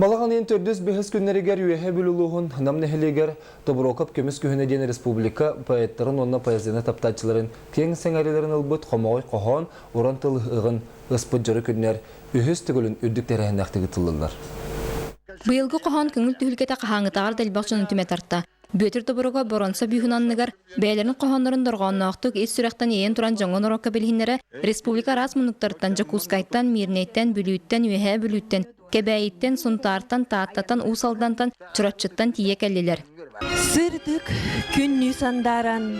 Балаған ең төрдіз бәхіс күннерігер үйеге бүлілуғын намны хелегер Доброкап көміс күйіне ден республика поэттарын онна поэзияны таптатчыларын кең сәңәрелерін ылбыт қомағой қоған оран тылығын ұспыт жөрі күннер үйіз түгілін үрдіктері әндәқтігі тылылар. Быйылгы қоған күңіл түхілкеті қағаңытағар дәлбақшын үтіме тарта. Бөтір тобыруға боронса бүйхінанныгар, бәйлерін қоғанларын дұрғаннақтық ес сүрәқтен ең тұран жаңын ораққа білгінері республика рас мұнықтарттан жакускайттан, мирнейттен, бүлүйттен, үйе бүлүйттен, кәбәйттен, сұнтартан, тааттатан, усалдантан, чүратчыттан тие кәлелер. Сырдық күнні сандаран,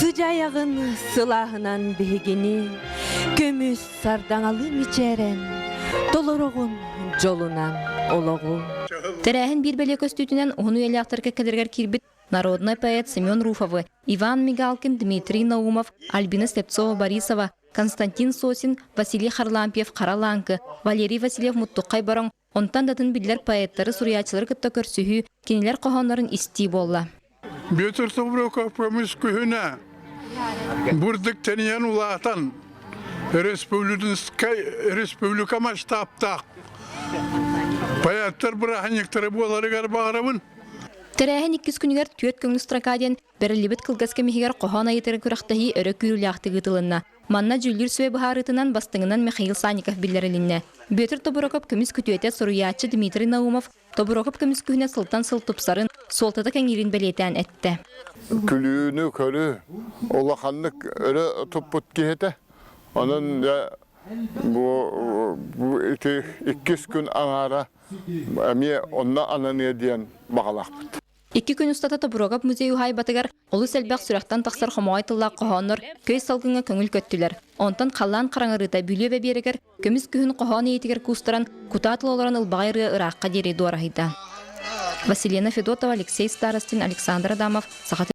sıcayağın sılahынан бігені, көміс сардаңалы мичерен, долороғын жолунан олоғу. Тәрәхін бір бәле көстүтінен оғыну елі ақтырға кәдіргер кирбіт народный поэт Семен Руфовы, Иван Мигалкин, Дмитрий Наумов, Альбина Степцова-Борисова, Константин Сосин, Василий Харлампьев, Қараланкы, Валерий Васильев Муттуқай барың, онтан датын білдер поэттары суриячылар күтті көрсүхі, кенелер қоғанларын исти болла. Бетір Доброкап көміс күхіне бұрдық тәниян ұлатан республика масштабтақ поэттар біраханектері боларығар бағарабын. Тәрәхін 2 күнігер түйет көңіл стракаден бәрілібіт қылғасқа мехегер қоған айетері күрақтахи өрі күрілі ақтығы тылынна. Манна жүлдер сөй бұхарытынан бастыңынан Михаил Саников білдерілінне. Бетір Доброкап көміс күтуеті сұруячы Дмитрий Наумов Доброкап көміс күхіне сылтан сылтыпсарын солтата кәңерін бәлетен әтті. Күліні көрі олақанлық өрі тұппыт кейті. Onun bu 2 gün аңара әме онна ананы дейін бағалақ. 2 күн ұстата Доброкап музейі хай батыгар олы сәлбәқ сүрәқтан тақсар қомағай тыллақ қоғаныр көй салғыңа көңіл көттілер. Онтан қалан қараңырыта бүлі бе берігер көміс күхін қоғаны етігер күстаран күтатыл оларан ұлбағайры ұраққа дері дуарағыда. Василина Федотова, Алексей Старостин, Александр Адамов,